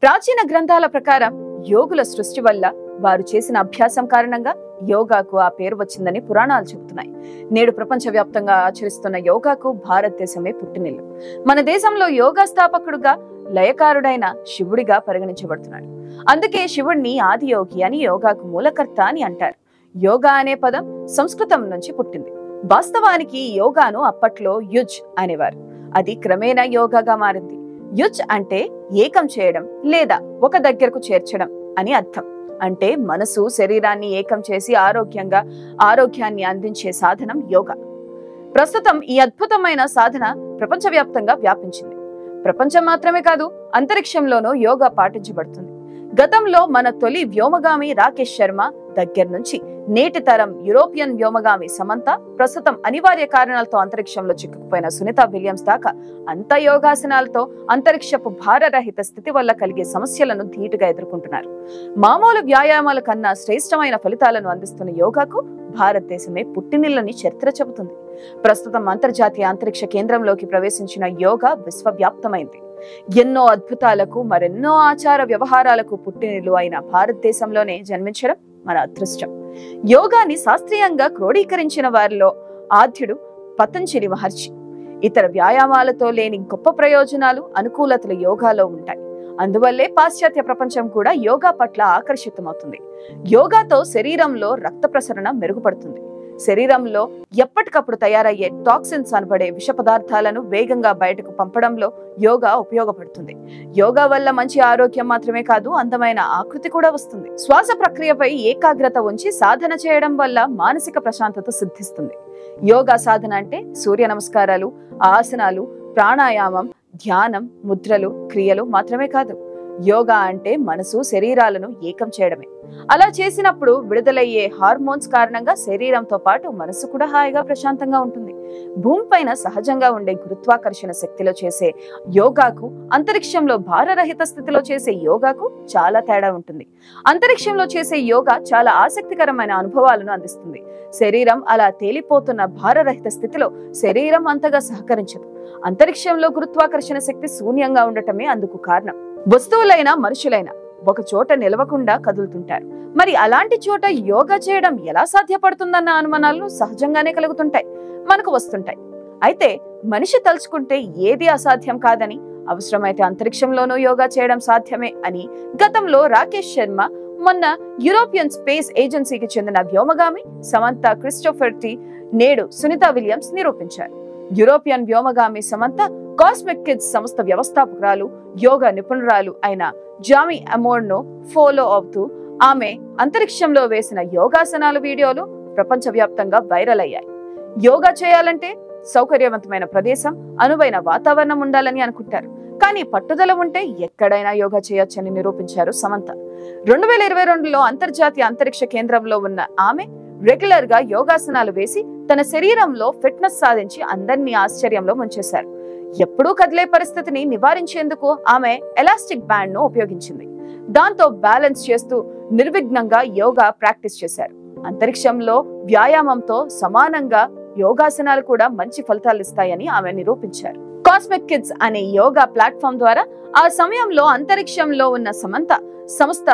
ప్రాచీన గ్రంథాల ప్రకారం యోగుల సృష్టి వల్ల వారు చేసిన అభ్యాసం కారణంగా యోగాకు ఆ పేరు వచ్చిందని పురాణాలు చెబుతున్నాయి. నేడు ప్రపంచవ్యాప్తంగా ఆచరిస్తున్న యోగాకు భారతదేశమే పుట్టినిల్లు. మన దేశంలో యోగా స్థాపకుడుగా లయకారుడైన శివుడిగా పరిగణించబడుతున్నాడు. అందుకే శివుడిని ఆదియోగి అని, యోగాకు మూలకర్త అని అంటారు. యోగా అనే పదం సంస్కృతం నుంచి పుట్టింది. వాస్తవానికి యోగాను అప్పట్లో యుజ్ అనేవారు. అది క్రమేణా యోగాగా మారింది. యుజ్ అంటే ఏకం చేయడం లేదా ఒక దగ్గరకు చేర్చడం అని అర్థం. అంటే మనసు శరీరాన్ని ఏకం చేసి ఆరోగ్యాన్ని అందించే సాధనం యోగా. ప్రస్తుతం ఈ అద్భుతమైన సాధన ప్రపంచవ్యాప్తంగా వ్యాపించింది. ప్రపంచం మాత్రమే కాదు, అంతరిక్షంలోనూ యోగా పాటించబడుతుంది. గతంలో మన తొలి వ్యోమగామి రాకేష్ శర్మ దగ్గర నుంచి నేటి తరం యూరోపియన్ వ్యోమగామి సమంత, ప్రస్తుతం అనివార్య కారణాలతో అంతరిక్షంలో చిక్కుకుపోయిన సునీత విలియమ్స్ దాకా అంత యోగాసనాలతో అంతరిక్షపు భారరహిత స్థితి వల్ల కలిగే సమస్యలను ధీటుగా ఎదుర్కొంటున్నారు. మామూలు వ్యాయామాల కన్నా శ్రేష్టమైన ఫలితాలను అందిస్తున్న యోగాకు భారతదేశమే పుట్టినిల్లని చరిత్ర చెబుతుంది. ప్రస్తుతం అంతర్జాతీయ అంతరిక్ష కేంద్రంలోకి ప్రవేశించిన యోగా విశ్వవ్యాప్తమైంది. ఎన్నో అద్భుతాలకు, మరెన్నో ఆచార వ్యవహారాలకు పుట్టినిల్లు అయిన భారతదేశంలోనే జన్మించడం మన అదృష్టం. యోగాని శాస్త్రీయంగా క్రోడీకరించిన వారిలో ఆద్యుడు పతంజలి మహర్షి. ఇతర వ్యాయామాలతో లేని గొప్ప ప్రయోజనాలు, అనుకూలతలు యోగాలో ఉంటాయి. అందువల్లే పాశ్చాత్య ప్రపంచం కూడా యోగా పట్ల ఆకర్షితమవుతుంది. యోగాతో శరీరంలో రక్త ప్రసరణ మెరుగుపడుతుంది. శరీరంలో ఎప్పటికప్పుడు తయారయ్యే టాక్సిన్స్ అనబడే విష పదార్థాలను వేగంగా బయటకు పంపడంలో యోగా ఉపయోగపడుతుంది. యోగా వల్ల మంచి ఆరోగ్యం మాత్రమే కాదు, అందమైన ఆకృతి కూడా వస్తుంది. శ్వాస ప్రక్రియపై ఏకాగ్రత ఉంచి సాధన చేయడం వల్ల మానసిక ప్రశాంతత సిద్ధిస్తుంది. యోగా సాధన అంటే సూర్య నమస్కారాలు, ఆసనాలు, ప్రాణాయామం, ధ్యానం, ముద్రలు, క్రియలు మాత్రమే కాదు. యోగా అంటే మనసు శరీరాలను ఏకం చేయడమే. అలా చేసినప్పుడు విడుదలయ్యే హార్మోన్స్ కారణంగా శరీరంతో పాటు మనసు కూడా హాయిగా ప్రశాంతంగా ఉంటుంది. భూమిపైన సహజంగా ఉండే గురుత్వాకర్షణ శక్తిలో చేసే యోగాకు, అంతరిక్షంలో భారరహిత స్థితిలో చేసే యోగాకు చాలా తేడా ఉంటుంది. అంతరిక్షంలో చేసే యోగా చాలా ఆసక్తికరమైన అనుభవాలను అందిస్తుంది. శరీరం అలా తేలిపోతున్న భారరహిత స్థితిలో శరీరం అంతగా సహకరించదు. అంతరిక్షంలో గురుత్వాకర్షణ శక్తి శూన్యంగా ఉండటమే అందుకు కారణం. వస్తువులైనా మనుషులైనా ఒక చోట నిలవకుండా కదులుతుంటారు. మరి అలాంటి చోట యోగా చేయడం ఎలా సాధ్యపడుతుందన్న అనుమానాలు సహజంగానే కలుగుతుంటాయి, మనకు వస్తుంటాయి. అయితే మనిషి తలుచుకుంటే ఏది అసాధ్యం కాదని, అవసరమైతే అంతరిక్షంలోనూ యోగా చేయడం సాధ్యమే అని గతంలో రాకేష్ శర్మ, మొన్న యూరోపియన్ స్పేస్ ఏజెన్సీకి చెందిన వ్యోమగామి సమంత క్రిస్టోఫర్ నేడు సునీత విలియమ్స్ నిరూపించారు. యూరోపియన్ వ్యోమగామి సమంత కాస్మిక్ కిడ్స్ సంస్థ వ్యవస్థాపకురాలు, యోగా నిపుణురాలు అయిన జామీ అమోర్ ను ఫాలో అవుతూ ఆమె అంతరిక్షంలో వేసిన యోగాసనాల వీడియోలు ప్రపంచవ్యాప్తంగా వైరల్ అయ్యాయి. యోగా చేయాలంటే సౌకర్యవంతమైన ప్రదేశం, అనువైన వాతావరణం ఉండాలని అనుకుంటారు. కానీ పట్టుదల ఉంటే ఎక్కడైనా యోగా చేయొచ్చని నిరూపించారు సమంత. 2022లో అంతర్జాతీయ అంతరిక్ష కేంద్రంలో ఉన్న ఆమె రెగ్యులర్ గా యోగాసనాలు వేసి తన శరీరంలో ఫిట్నెస్ సాధించి అందరినీ ఆశ్చర్యంలో ముంచేశారు. ఎప్పుడూ కదిలే పరిస్థితిని నివారించేందుకు ఆమె ఎలాస్టిక్ బ్యాండ్ ను ఉపయోగించింది. దాంతో బ్యాలెన్స్ చేస్తూ నిర్విఘ్నంగా యోగా ప్రాక్టీస్ చేశారు. అంతరిక్షంలో వ్యాయామంతో సమానంగా యోగాసనాలు కూడా మంచి ఫలితాలు ఇస్తాయని ఆమె నిరూపించారు. కాస్మిక్ కిడ్స్ అనే యోగా ప్లాట్ఫామ్ ద్వారా ఆ సమయంలో అంతరిక్షంలో ఉన్న సమంత సంస్థ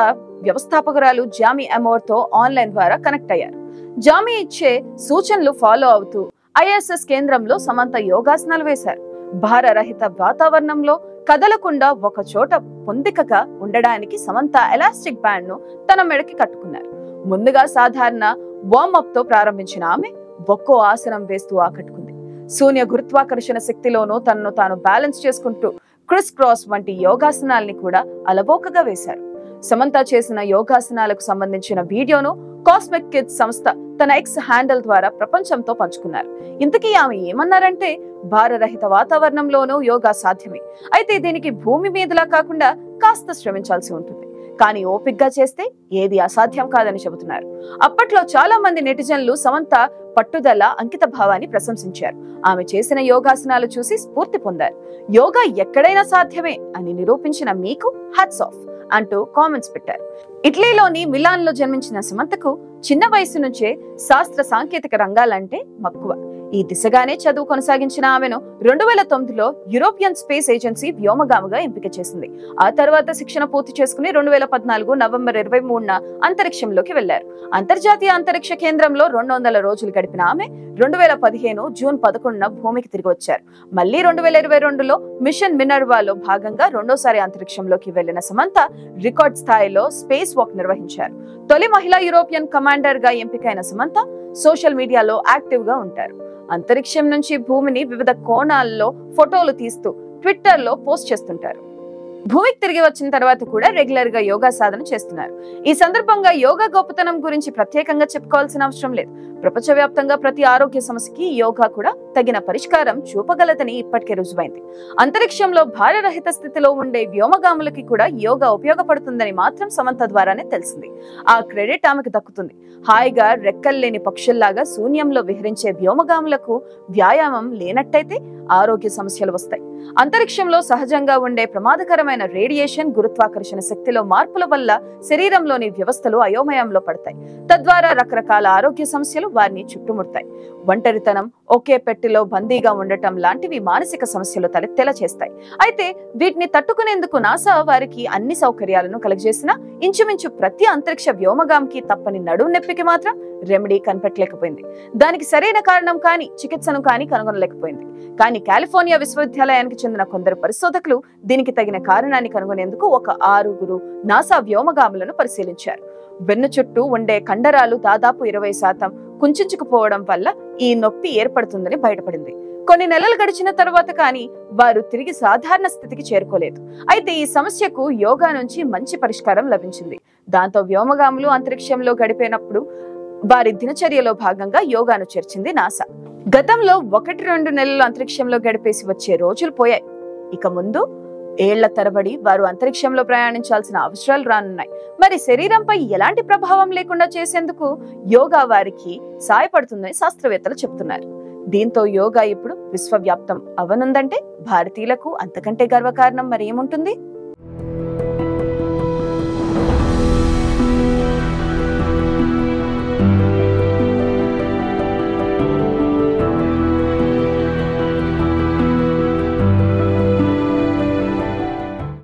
వ్యవస్థాపకురాలు జామీ అమోర్ తో ఆన్లైన్ ద్వారా కనెక్ట్ అయ్యారు. జామీ ఇచ్చే సూచనలు ఫాలో అవుతూ ఐఎస్ఎస్ కేంద్రంలో సమంత యోగాసనాలు వేశారు. భారరహిత వాతావరణంలో కదలకుండా ఒక చోట పొందికగా ఉండడానికి సమంత ఎలాస్టిక్ బ్యాండ్ ను తన మెడకి కట్టుకున్నారు. ముందుగా సాధారణ వార్మప్ తో ప్రారంభించిన ఆమె ఒక్కో ఆసనం వేస్తూ ఆకట్టుకుంది. శూన్య గురుత్వాకర్షణ శక్తిలోనూ తనను తాను బ్యాలెన్స్ చేసుకుంటూ క్రిస్ క్రాస్ వంటి యోగాసనాల్ని కూడా అలవోకగా వేశారు. సమంత చేసిన యోగాసనాలకు సంబంధించిన వీడియోను కాస్మిక్ కిడ్స్ సంస్థ తన ఎక్స్ హ్యాండిల్ ద్వారా ప్రపంచంతో పంచుకున్నారు. ఇంతకీ ఆమె ఏమన్నారంటే, భారరహిత వాతావరణంలోనూ యోగా సాధ్యమే. అయితే దీనికి భూమి మీదలా కాకుండా కాస్త శ్రమించాల్సి ఉంటుంది. కానీ ఓపిగ్గా చేస్తే ఏది అసాధ్యం కాదని చెబుతున్నారు. అప్పట్లో చాలా మంది నెటిజన్లు సమంత పట్టుదల, అంకిత భావాన్ని ప్రశంసించారు. ఆమె చేసిన యోగాసనాలు చూసి స్ఫూర్తి పొందారు. యోగా ఎక్కడైనా సాధ్యమే అని నిరూపించిన మీకు హ్యాట్స్ ఆఫ్ అంటూ కామెంట్స్ పెట్టారు. ఇటలీలోని మిలాన్ లో జన్మించిన సమంతకు చిన్న వయసు నుంచే శాస్త్ర సాంకేతిక రంగాలంటే మక్కువ. ఈ దిశగానే చదువు కొనసాగించిన ఆమెను 2009లో యూరోపియన్ స్పేస్ ఏజెన్సీ వ్యోమగామిగా ఎంపిక చేసింది. ఆ తర్వాత శిక్షణ పూర్తి చేసుకుని 2014 నవంబర్ 23న అంతరిక్షంలోకి వెళ్లారు. అంతర్జాతీయ అంతరిక్ష కేంద్రంలో 200 రోజులు గడిపిన ఆమె 2015 జూన్ 11న భూమికి తిరిగి వచ్చారు. మళ్లీ 2022లో మిషన్ మినర్వాలో భాగంగా రెండోసారి అంతరిక్షంలోకి వెళ్లిన సమంత రికార్డ్ స్థాయిలో స్పేస్ వాక్ నిర్వహించారు. తొలి మహిళా యూరోపియన్ కమాండర్ గా ఎంపికైన సమంత సోషల్ మీడియాలో యాక్టివ్ గా ఉంటారు. అంతరిక్షం నుంచి భూమిని వివిధ కోణాల్లో ఫోటోలు తీస్తూ ట్విట్టర్ లో పోస్ట్ చేస్తుంటారు. భూమికి తిరిగి వచ్చిన తర్వాత కూడా రెగ్యులర్ గా యోగా సాధన చేస్తున్నారు. ఈ సందర్భంగా యోగా గొప్పతనం గురించి ప్రత్యేకంగా చెప్పుకోవాల్సిన అవసరం లేదు. ప్రపంచవ్యాప్తంగా ప్రతి ఆరోగ్య సమస్యకి యోగా కూడా తగిన పరిష్కారం చూపగలదని ఇప్పటికే రుజువైంది. అంతరిక్షంలో భారరహిత స్థితిలో ఉండే వ్యోమగాములకి కూడా యోగా ఉపయోగపడుతుందని మాత్రం సమంత ద్వారానే తెలిసింది. ఆ క్రెడిట్ ఆమెకు దక్కుతుంది. హాయిగా రెక్కల్లేని పక్షుల్లాగా శూన్యంలో విహరించే వ్యోమగాములకు వ్యాయామం లేనట్టయితే ఆరోగ్య సమస్యలు వస్తాయి. అంతరిక్షంలో సహజంగా ఉండే ప్రమాదకరమైన రేడియేషన్, గురుత్వాకర్షణ శక్తిలో మార్పుల వల్ల శరీరంలోని వ్యవస్థలు అయోమయంలో పడతాయి. తద్వారా రకరకాల ఆరోగ్య సమస్యలు వారిని చుట్టుముడతాయి. ఒంటరితనం, ఒకే పెట్టెలో బందీగా ఉండటం లాంటివి మానసిక సమస్యలు తలెత్తేలా చేస్తాయి. అయితే వీటిని తట్టుకునేందుకు నాసా వారికి అన్ని సౌకర్యాలను కలుగజేసినా ఇంచుమించు ప్రతి అంతరిక్ష వ్యోమగామికి తప్పని నడుము నొప్పికి మాత్రం రెమెడీ కనిపెట్టలేకపోయింది. దానికి సరైన కారణం కానీ చికిత్సను కానీ కనుగొనలేకపోయింది. కానీ కాలిఫోర్నియా విశ్వవిద్యాలయానికి చెందిన కొందరు పరిశోధకులు దీనికి తగిన కారణాన్ని కనుగొనేందుకు ఒక 6 నాసా వ్యోమగాములను పరిశీలించారు. వెన్ను చుట్టూ ఉండే కండరాలు దాదాపు 20% కుంచుకుపోవడం వల్ల ఈ నొప్పి ఏర్పడుతుందని బయటపడింది. కొన్ని నెలలు గడిచిన తర్వాత కానీ వారు తిరిగి సాధారణ స్థితికి చేరుకోలేదు. అయితే ఈ సమస్యకు యోగా నుంచి మంచి పరిష్కారం లభించింది. దాంతో వ్యోమగాములు అంతరిక్షంలో గడిపినప్పుడు వారి దినచర్యలో భాగంగా యోగాను చేర్చింది నాసా. గతంలో 1-2 నెలలు అంతరిక్షంలో గడిపేసి వచ్చే రోజులు పోయాయి. ఇక ముందు ఏళ్ల తరబడి వారు అంతరిక్షంలో ప్రయాణించాల్సిన అవసరాలు రానున్నాయి. మరి శరీరంపై ఎలాంటి ప్రభావం లేకుండా చేసేందుకు యోగా వారికి సాయపడుతుందని శాస్త్రవేత్తలు చెబుతున్నారు. దీంతో యోగా ఇప్పుడు విశ్వవ్యాప్తం అవనుందంటే భారతీయులకు అంతకంటే గర్వకారణం మరి ఏముంటుంది?